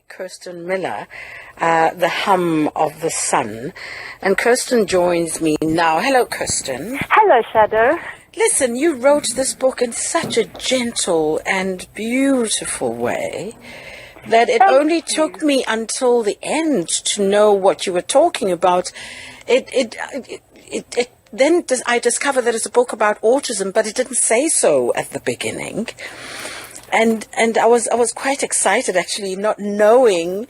Kirsten Miller, The Hum of the Sun. And Kirsten joins me now. Hello, Kirsten. Hello, Shado. Listen, you wrote this book in such a gentle and beautiful way that it only took me until the end to know what you were talking about. Then I discovered that it's a book about autism, but it didn't say so at the beginning. And I was quite excited, actually, not knowing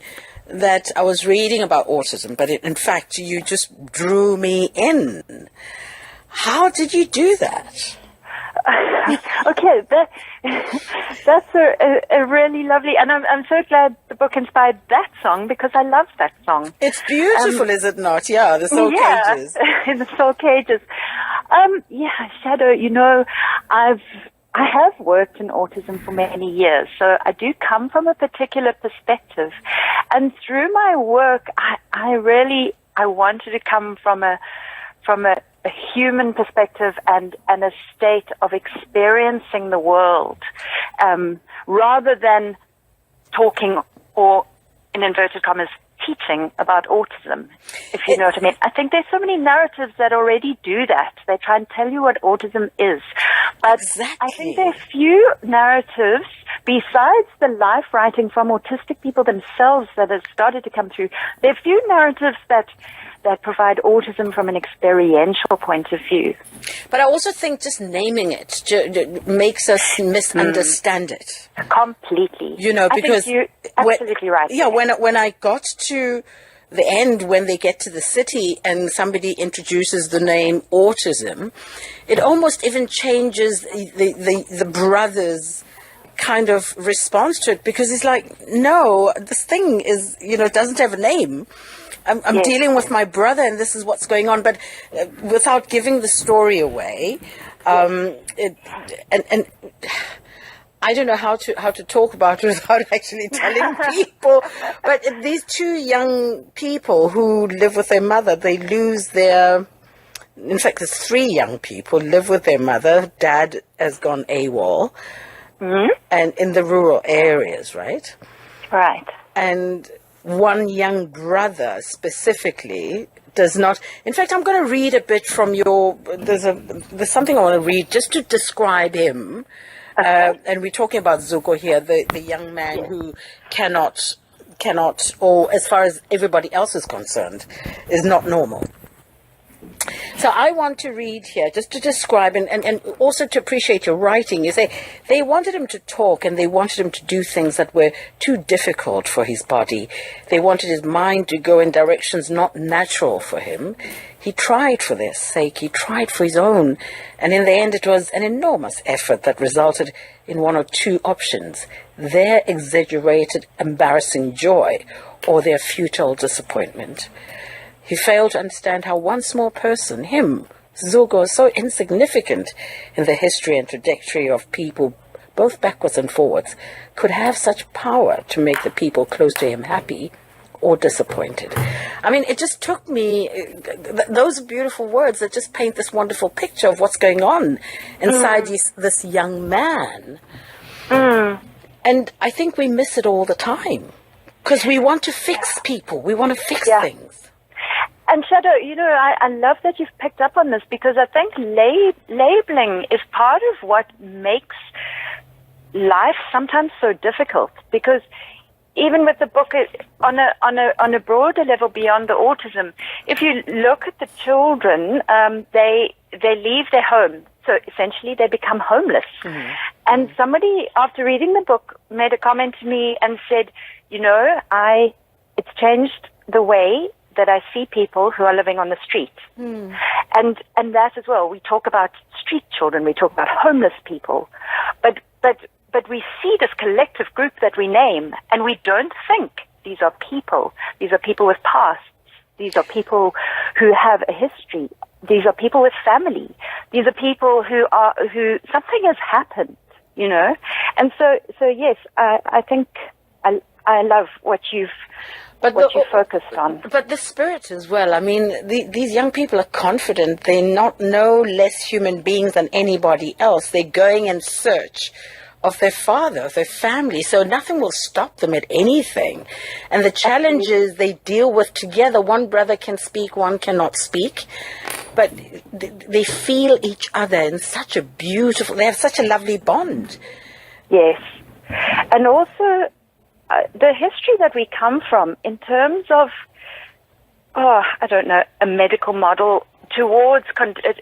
that I was reading about autism, but in fact, you just drew me in. How did you do that? Okay, that's a really lovely, and I'm so glad the book inspired that song, because I love that song. It's beautiful, is it not? Yeah, the Soul Cages. In the Soul Cages. Shado, you know, I have worked in autism for many years, so I do come from a particular perspective. And through my work, I wanted to come from a human perspective and a state of experiencing the world, rather than talking or, in inverted commas, teaching about autism, if you know what I mean. I think there's so many narratives that already do that. They try and tell you what autism is. But exactly. I think there are few narratives, besides the life writing from autistic people themselves that has started to come through, there are few narratives that provide autism from an experiential point of view. But I also think just naming it makes us misunderstand it. Completely. You know, because you're absolutely right. Yeah, when I got to the end, when they get to the city and somebody introduces the name autism, it almost even changes the brother's kind of response to it, because it's like, no, this thing is, doesn't have a name. I'm dealing with my brother, and this is what's going on. But without giving the story away, and I don't know how to talk about it without actually telling people. But these two young people who live with their mother, they lose their. In fact, there's three young people live with their mother. Dad has gone AWOL, and in the rural areas, right? Right. And one young brother specifically does not. In fact, I'm going to read a bit from your. There's something I want to read just to describe him. And we're talking about Zuko here, the young man who cannot, or as far as everybody else is concerned, is not normal. So I want to read here just to describe and also to appreciate your writing. You say they wanted him to talk, and they wanted him to do things that were too difficult for his body. They wanted his mind to go in directions not natural for him. He tried for their sake. He tried for his own. And in the end, it was an enormous effort that resulted in one or two options: their exaggerated, embarrassing joy or their futile disappointment. He failed to understand how one small person, him, Zuko, so insignificant in the history and trajectory of people, both backwards and forwards, could have such power to make the people close to him happy or disappointed. I mean, it just took me, those are beautiful words that just paint this wonderful picture of what's going on inside this young man. And I think we miss it all the time, because we want to fix people. We want to fix things. And Shado, I love that you've picked up on this, because I think labeling is part of what makes life sometimes so difficult. Because even with the book, on a broader level beyond the autism, if you look at the children, they leave their home. So essentially they become homeless. And somebody, after reading the book, made a comment to me and said, it's changed the way that I see people who are living on the street. And that as well. We talk about street children, we talk about homeless people, but we see this collective group that we name, and we don't think these are people. These are people with pasts. These are people who have a history. These are people with family. These are people who something has happened, And so yes, I think I love what you've focused on. But the spirit as well. I mean, these young people are confident. They're not no less human beings than anybody else. They're going in search of their father, of their family. So nothing will stop them at anything. And the challenges they deal with together, one brother can speak, one cannot speak, but they feel each other in such a beautiful, they have such a lovely bond. Yes. And also the history that we come from in terms of, I don't know, a medical model towards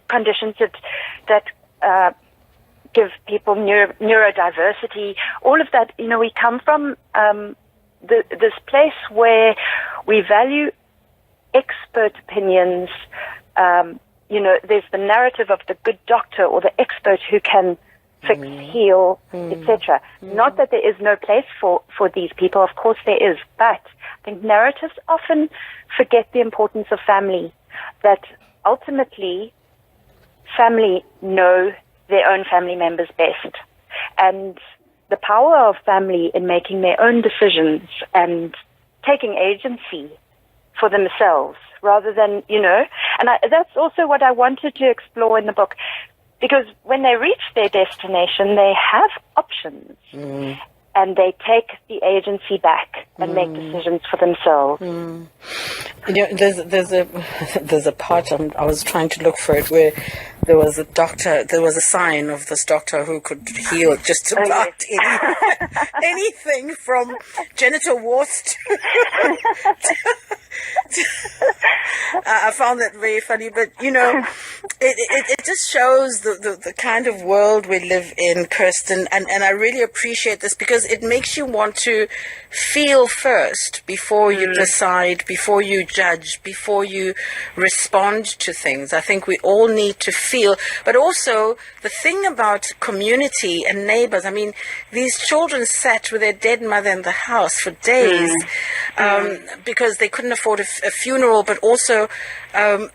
conditions that give people neurodiversity, all of that. You know, we come from this place where we value expert opinions. You know, there's the narrative of the good doctor or the expert who can fix, heal, etc. Not that there is no place for these people. Of course there is. But I think narratives often forget the importance of family, that ultimately family know their own family members best. And the power of family in making their own decisions and taking agency for themselves rather than, you know, and that's also what I wanted to explore in the book. Because when they reach their destination, they have options, and they take the agency back and make decisions for themselves. You know, there's a part I was trying to look for it where there was a sign of this doctor who could heal just about anything from genital warts I found that very funny, but you know, it just shows the kind of world we live in, Kirsten, and I really appreciate this because it makes you want to feel first before you decide, before you judge, before you respond to things. I think we all need to feel, but also the thing about community and neighbors. I mean, these children sat with their dead mother in the house for days because they couldn't afford a funeral, but also when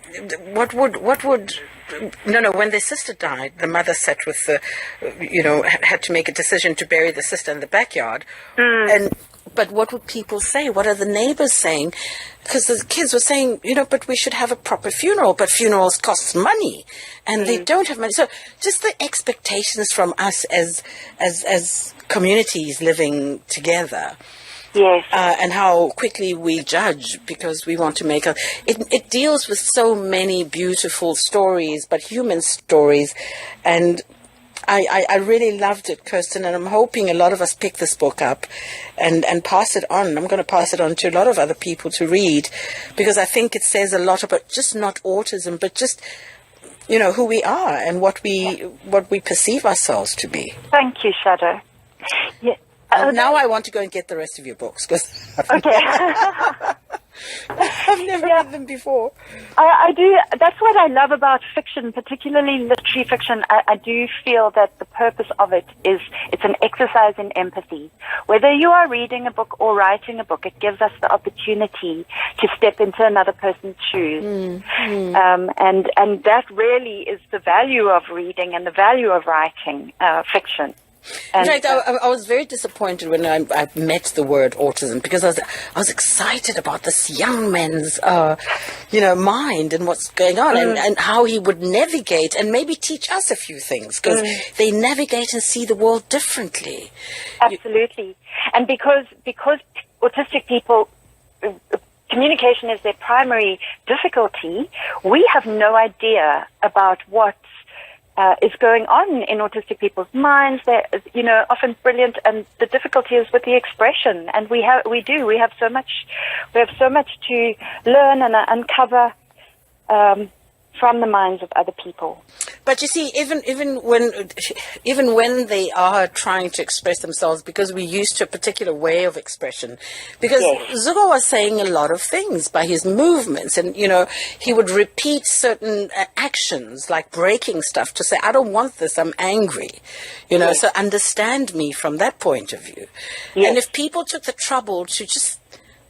their sister died, the mother sat with had to make a decision to bury the sister in the backyard. But what would people say? What are the neighbors saying? Because the kids were saying, but we should have a proper funeral, but funerals cost money and they don't have money. So just the expectations from us as communities living together. Yes. And how quickly we judge because we want to make it deals with so many beautiful stories, but human stories. And I really loved it, Kirsten, and I'm hoping a lot of us pick this book up and pass it on. I'm going to pass it on to a lot of other people to read because I think it says a lot about just not autism, but just, who we are and what we perceive ourselves to be. Thank you, Shado. Yeah. Now I want to go and get the rest of your books because okay. I've never read them before. I do. That's what I love about fiction, particularly literary fiction. I do feel that the purpose of it is it's an exercise in empathy. Whether you are reading a book or writing a book, it gives us the opportunity to step into another person's shoes. And that really is the value of reading and the value of writing fiction. In fact, I was very disappointed when I met the word autism because I was excited about this young man's, mind and what's going on and how he would navigate and maybe teach us a few things because they navigate and see the world differently. Absolutely. And because autistic people, communication is their primary difficulty, we have no idea about what is going on in autistic people's minds. They're, often brilliant, and the difficulty is with the expression. And we have so much to learn and uncover from the minds of other people. But you see, even when they are trying to express themselves, because we're used to a particular way of expression, because Zuko was saying a lot of things by his movements, and he would repeat certain actions like breaking stuff to say, "I don't want this. I'm angry," So understand me from that point of view. Yes. And if people took the trouble to just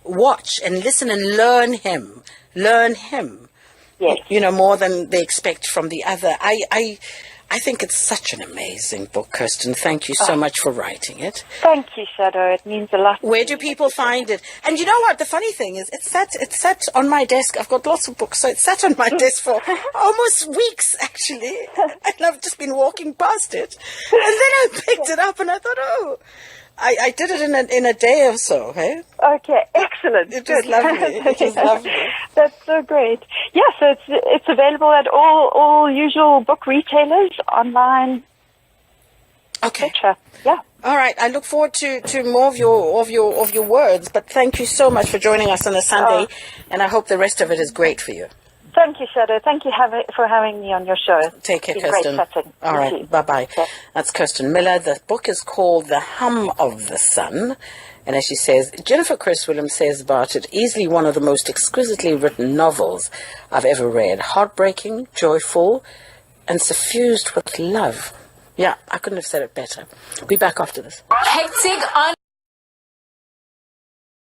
watch and listen and learn him. Yes. More than they expect from the other. I think it's such an amazing book, Kirsten. Thank you so much for writing it. Thank you, Shado. It means a lot. Where do people find it? And you know what? The funny thing is, it sat on my desk. I've got lots of books, so it sat on my desk for almost weeks, actually. And I've just been walking past it. And then I picked it up and I thought, oh, I did it in a day or so, hey? Okay, excellent. It was lovely. It was lovely. That's so great. Yeah, so it's available at all usual book retailers, online, Okay. etc. Yeah. All right. I look forward to more of your words. But thank you so much for joining us on a Sunday, and I hope the rest of it is great for you. Thank you, Shado. Thank you for having me on your show. Take care, It's been Kirsten. great chatting. All You right. too. Bye-bye. Okay. That's Kirsten Miller. The book is called The Hum of the Sun. And as she says, Jennifer Chris Williams says about it, easily one of the most exquisitely written novels I've ever read. Heartbreaking, joyful, and suffused with love. Yeah, I couldn't have said it better. Be back after this. Hectic on